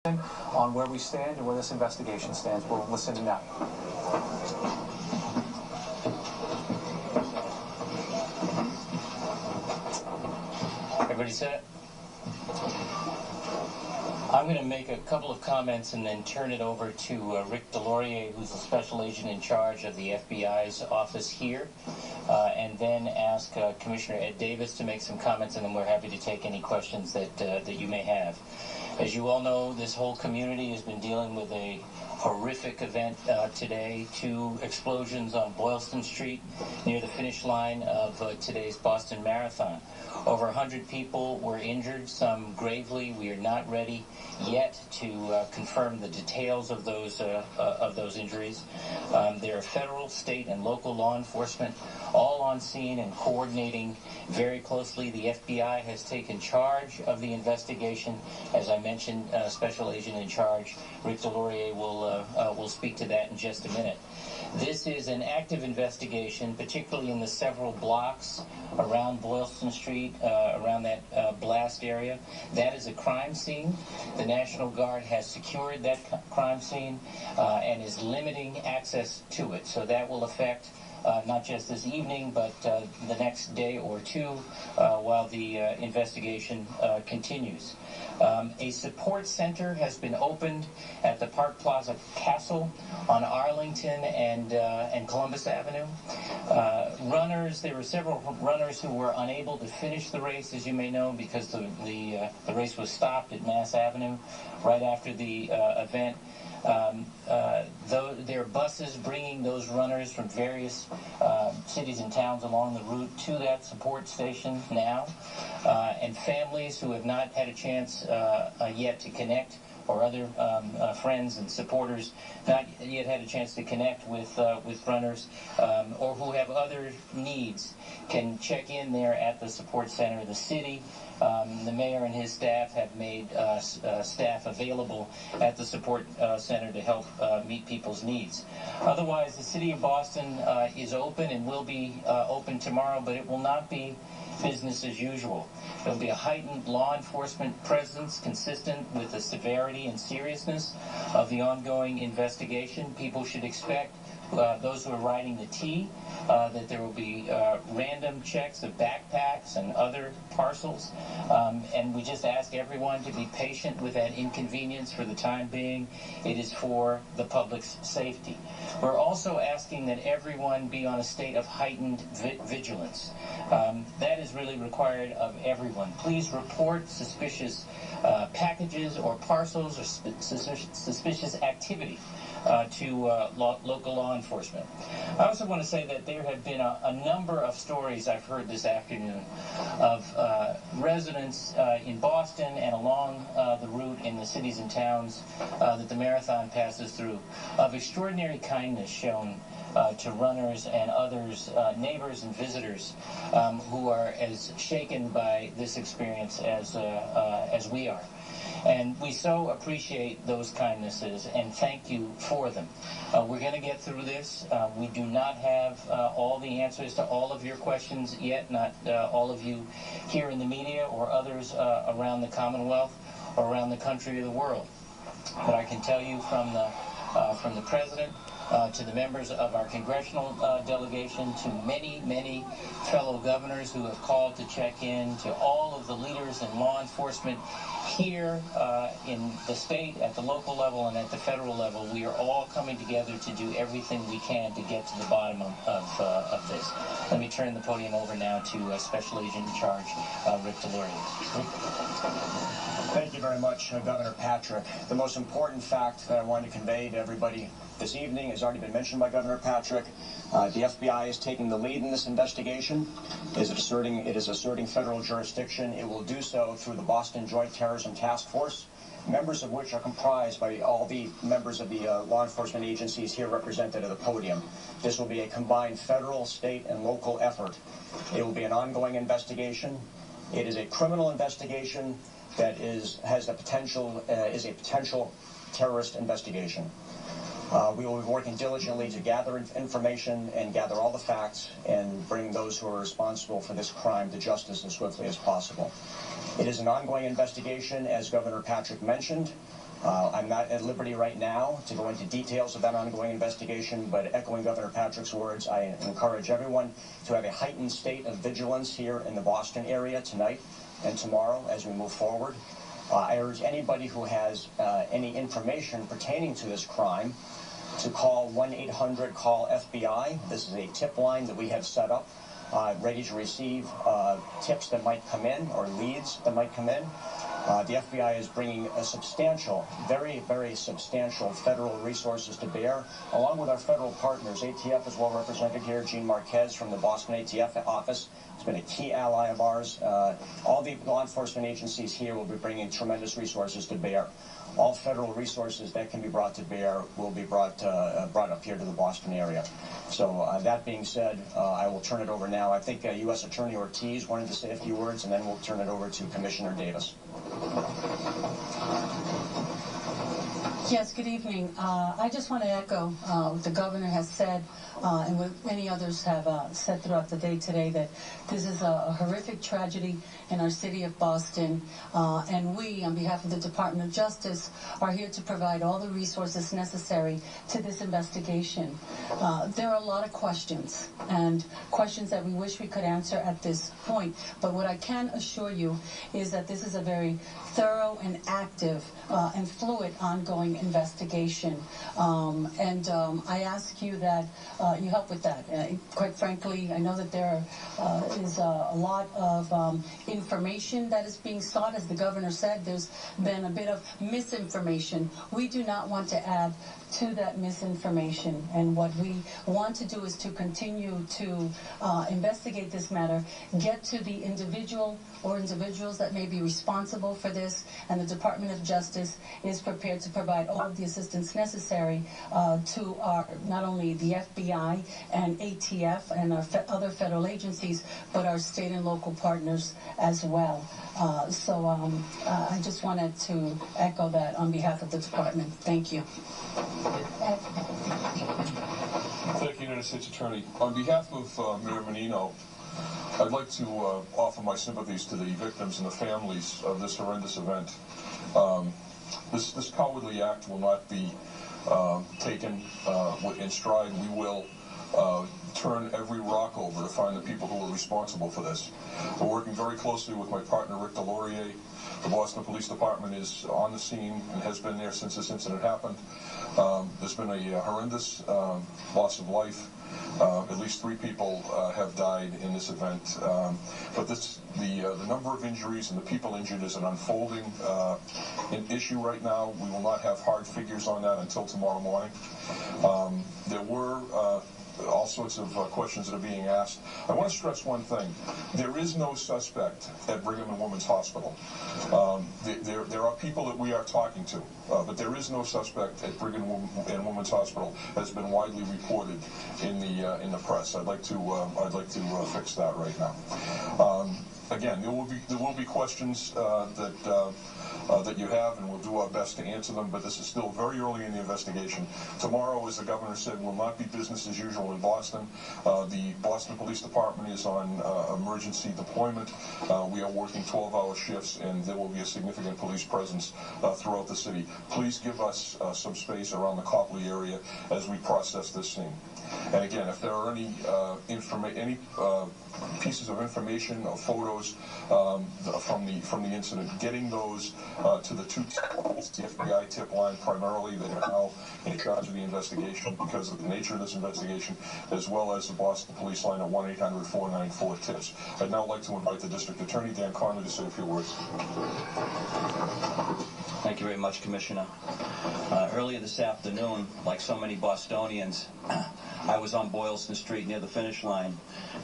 on where we stand and where this investigation stands. We'll listen to now. Everybody set? I'm going to make a couple of comments and then turn it over to Rick Delorier, who's the special agent in charge of the FBI's office here, and then ask Commissioner Ed Davis to make some comments, and then we're happy to take any questions that you may have. As you all know, this whole community has been dealing with a horrific event today. 2 explosions on Boylston Street near the finish line of today's Boston Marathon. Over 100 people were injured, some gravely. We are not ready yet to confirm the details of those injuries. There are federal, state, and local law enforcement all on scene and coordinating very closely. The FBI has taken charge of the investigation. As I mentioned, Special Agent in charge Rick Delorier will speak to that in just a minute. This is an active investigation, particularly in the several blocks around Boylston Street, around that blast area. That is a crime scene. The National Guard has secured that crime scene and is limiting access to it. So that will affect not just this evening, but the next day or two while the investigation continues. A support center has been opened at the Park Plaza Castle on Arlington and Columbus Avenue. There were several runners who were unable to finish the race, as you may know, because the race was stopped at Mass Avenue right after the event. There are buses bringing those runners from various cities and towns along the route to that support station now, and families who have not had a chance yet to connect, or other friends and supporters not yet had a chance to connect with runners, or who have other needs, can check in there at the support center. The city, the mayor and his staff have made staff available at the support center to help meet people's needs. Otherwise, the city of Boston is open and will be open tomorrow, but it will not be business as usual. There will be a heightened law enforcement presence consistent with the severity and seriousness of the ongoing investigation. People should expect, those who are riding the T, that there will be random checks of backpacks and other parcels, and we just ask everyone to be patient with that inconvenience for the time being. It is for the public's safety. We're also asking that everyone be on a state of heightened vigilance. That is really required of everyone. Please report suspicious packages or parcels or suspicious activity to local law enforcement. I also want to say that there have been a number of stories I've heard this afternoon of residents in Boston and along the route in the cities and towns that the marathon passes through, of extraordinary kindness shown to runners and others, neighbors and visitors, who are as shaken by this experience as we are. And we so appreciate those kindnesses and thank you for them. We're going to get through this. We do not have all the answers to all of your questions yet, not all of you here in the media or others around the Commonwealth or around the country or the world. But I can tell you from the President to the members of our congressional delegation, to many, many fellow governors who have called to check in, to all of the leaders in law enforcement here in the state, at the local level, and at the federal level, we are all coming together to do everything we can to get to the bottom of this. Let me turn the podium over now to Special Agent in charge, Rick Delorier. Rick? Thank you very much, Governor Patrick. The most important fact that I wanted to convey to everybody this evening has already been mentioned by Governor Patrick. The FBI is taking the lead in this investigation. It is asserting federal jurisdiction. It will do so through the Boston Joint Terrorism Task Force, members of which are comprised by all the members of the law enforcement agencies here represented at the podium. This will be a combined federal, state, and local effort. It will be an ongoing investigation. It is a criminal investigation that is a potential terrorist investigation. We will be working diligently to gather information and gather all the facts and bring those who are responsible for this crime to justice as swiftly as possible. It is an ongoing investigation, as Governor Patrick mentioned. I'm not at liberty right now to go into details of that ongoing investigation, but echoing Governor Patrick's words, I encourage everyone to have a heightened state of vigilance here in the Boston area tonight and tomorrow as we move forward. I urge anybody who has any information pertaining to this crime to call 1-800-CALL-FBI. This is a tip line that we have set up, ready to receive tips that might come in or leads that might come in. The FBI is bringing a substantial, very, very substantial federal resources to bear, along with our federal partners. ATF is well represented here. Gene Marquez from the Boston ATF office has been a key ally of ours. All the law enforcement agencies here will be bringing tremendous resources to bear. All federal resources that can be brought to bear will be brought up here to the Boston area. So that being said, I will turn it over now. I think U.S. Attorney Ortiz wanted to say a few words, and then we'll turn it over to Commissioner Davis. Yes, good evening. I just want to echo what the governor has said and what many others have said throughout the day today, that this is a horrific tragedy in our city of Boston, and we, on behalf of the Department of Justice, are here to provide all the resources necessary to this investigation. There are a lot of questions, and questions that we wish we could answer at this point, but what I can assure you is that this is a very thorough and active and fluid ongoing investigation, and I ask you that you help with that. Quite frankly, I know that there is a lot of information that is being sought. As the governor said, there's been a bit of misinformation. We do not want to add to that misinformation, and what we want to do is to continue to investigate this matter, get to the individual or individuals that may be responsible for this, and the Department of Justice is prepared to provide all of the assistance necessary to our, not only the FBI and ATF and our other federal agencies, but our state and local partners as well. So I just wanted to echo that on behalf of the department. Thank you. Thank you, United States Attorney. On behalf of Mayor Menino, I'd like to offer my sympathies to the victims and the families of this horrendous event. This cowardly act will not be taken in stride. We will turn every rock over to find the people who are responsible for this. We're working very closely with my partner, Rick Delorier. The Boston Police Department is on the scene and has been there since this incident happened. There's been a horrendous loss of life. At least 3 people have died in this event. But the number of injuries and the people injured is an unfolding issue right now. We will not have hard figures on that until tomorrow morning. There were all sorts of questions that are being asked. I want to stress one thing. There is no suspect at Brigham and Women's Hospital. There are people that we are talking to, but there is no suspect at Brigham and Women's Hospital, has been widely reported in the press. I'd like to fix that right now. Again, there will be questions that you have, and we'll do our best to answer them, but this is still very early in the investigation. Tomorrow, as the governor said, will not be business as usual in Boston. The Boston Police Department is on emergency deployment. We are working 12-hour shifts, and there will be a significant police presence throughout the city. Please give us some space around the Copley area as we process this scene. And again, if there are any pieces of information or photos from the incident, getting those to the 2 the FBI tip line primarily that are now in charge of the investigation because of the nature of this investigation, as well as the Boston Police line at 1-800-494-TIPS. I'd now like to invite the District Attorney, Dan Conley, to say a few words. Thank you very much, Commissioner. Earlier this afternoon, like so many Bostonians, I was on Boylston Street near the finish line,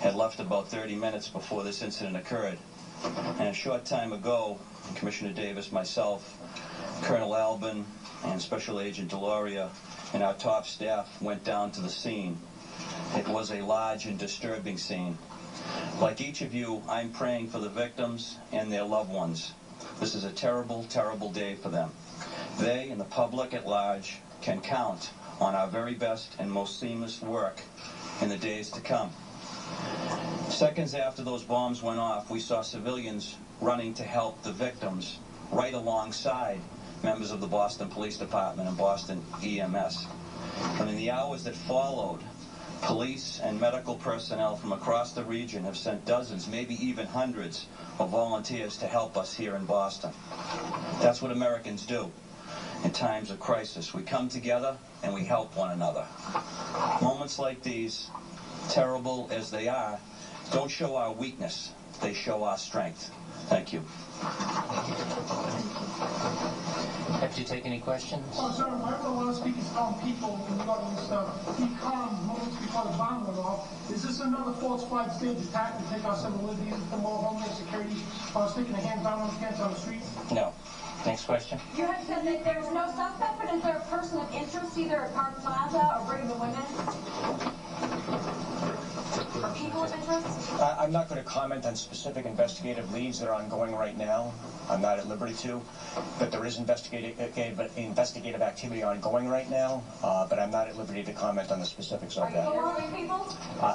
had left about 30 minutes before this incident occurred. And a short time ago, Commissioner Davis, myself, Colonel Albin, and Special Agent Deloria, and our top staff went down to the scene. It was a large and disturbing scene. Like each of you, I'm praying for the victims and their loved ones. This is a terrible, terrible day for them. They and the public at large can count on our very best and most seamless work in the days to come. Seconds after those bombs went off, we saw civilians running to help the victims right alongside members of the Boston Police Department and Boston EMS. And in the hours that followed, police and medical personnel from across the region have sent dozens, maybe even hundreds, of volunteers to help us here in Boston. That's what Americans do in times of crisis. We come together and we help one another. Moments like these, terrible as they are, don't show our weakness. They show our strength. Thank you. Have you take any questions? Oh, sir, I heard a lot of speakers telling people regarding this stuff, be calm moments before the bomb went off. Is this another falsified stage attack to take our civil liberties for more homeland security? Sticking a hand down on the kids on the streets? No. Next question. You had said that there's no suspect, but is there a person of interest either at Park Plaza or Brigham and Women? Or people of interest? I'm not going to comment on specific investigative leads that are ongoing right now. I'm not at liberty to. But there is investigative activity ongoing right now, but I'm not at liberty to comment on the specifics of that. Are you following people?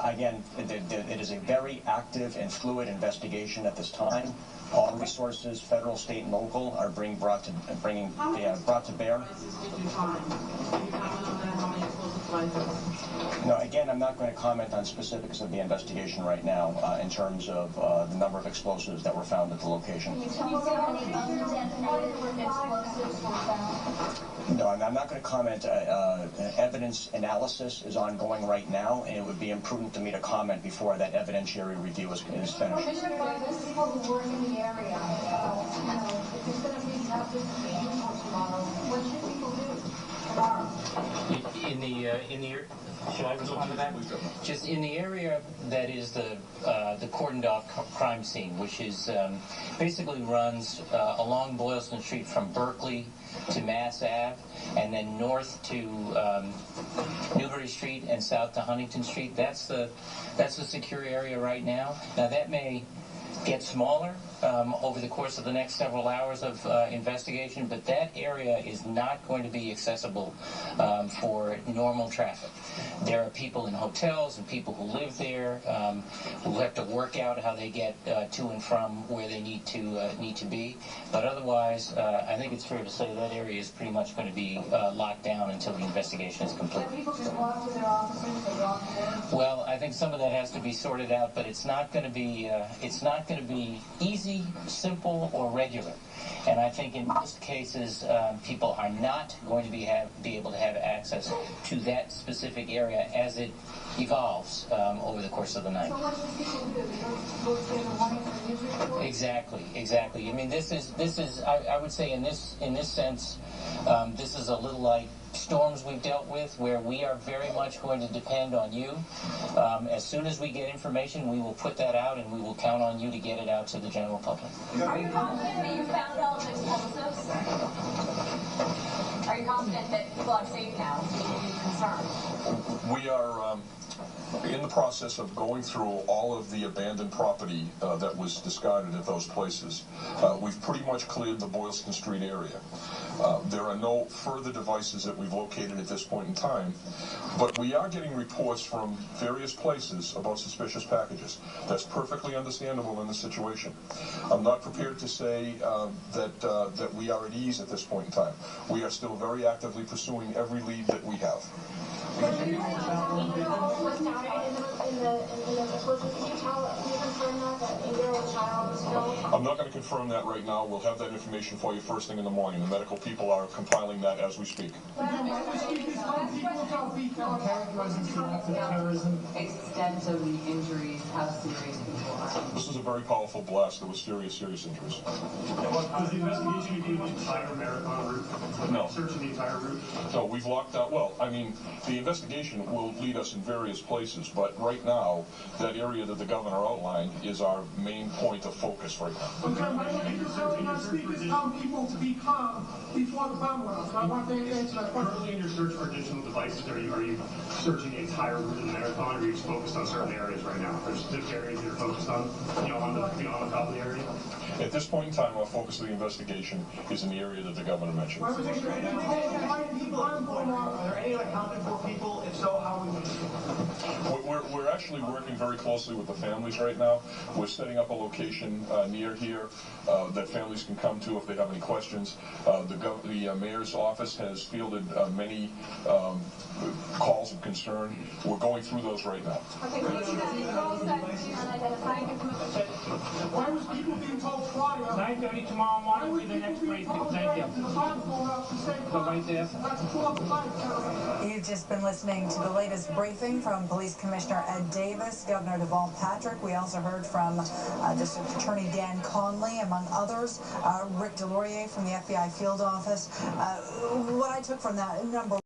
Again, it is a very active and fluid investigation at this time. All resources, federal, state, and local, are being brought to bear. No, again, I'm not going to comment on specifics of the investigation right now in terms of the number of explosives that were found at the location. Can you tell us how many undetonated explosives were found? No, I'm not going to comment. Evidence analysis is ongoing right now, and it would be imprudent to me to comment before that evidentiary review is finished. Commissioner, there's people who work in the area. If it's going to be tough tomorrow, what should people do tomorrow? Should I respond to that? Just in the area that is the cordoned off crime scene, which is basically runs along Boylston Street from Berkeley to Mass Ave, and then north to Newbury Street and south to Huntington Street. That's the secure area right now. Now that may get smaller over the course of the next several hours of investigation, but that area is not going to be accessible for normal traffic. There are people in hotels and people who live there who have to work out how they get to and from where they need to be. But otherwise, I think it's fair to say that area is pretty much going to be locked down until the investigation is complete. Can people just walk to their offices or walk to work? Well, I think some of that has to be sorted out, but it's not going to be easy, simple, or regular. And I think in most cases, people are not going to be able to have access to that specific area as it evolves over the course of the night. So what should people do? Go to the morning for music? Exactly. I mean, this is. I would say in this sense, this is a little like storms we've dealt with, where we are very much going to depend on you. As soon as we get information, we will put that out, and we will count on you to get it out to the general public. Are you confident that you found all the explosives? Are you confident that people are safe now? Are you concerned? We are in the process of going through all of the abandoned property that was discarded at those places. We've pretty much cleared the Boylston Street area. There are no further devices that we've located at this point in time, but we are getting reports from various places about suspicious packages. That's perfectly understandable in this situation. I'm not prepared to say that we are at ease at this point in time. We are still very actively pursuing every lead that we have. Can you confirm that 8-year-old child was killed? I'm not going to confirm that right now. We'll have that information for you first thing in the morning. The medical people are compiling that as we speak. Extent of the injuries, how serious people are. This was a very powerful blast. There was serious injuries. Does the investigation include the entire marathon route? No. Searching the entire route? No, we've locked out. Well, I mean, the investigation will lead us in various places, but right now, that area that the governor outlined is our main point of focus right now. Speakers tell people to be calm before the bomb went off. I want to answer that question. Currently in your search for additional devices, are you searching the entire route of the marathon, or are you focused on certain areas right now? There's specific areas you're focused on, on the top of the area? At this point in time, our focus of the investigation is in the area that the governor mentioned. Are there any unaccounted for people? If so, how would you? We're actually working very closely with the families right now. We're setting up a location near here that families can come to if they have any questions. The mayor's office has fielded many calls of concern. We're going through those right now. Okay, why was people being told prior? 9:30 tomorrow morning will be the next briefing. Thank you. Go right there. You've just been listening to the latest briefing from Police Commissioner Ed Davis, Governor Deval Patrick. We also heard from District Attorney Dan Conley, among others, Rick Delorier from the FBI field office. What I took from that, number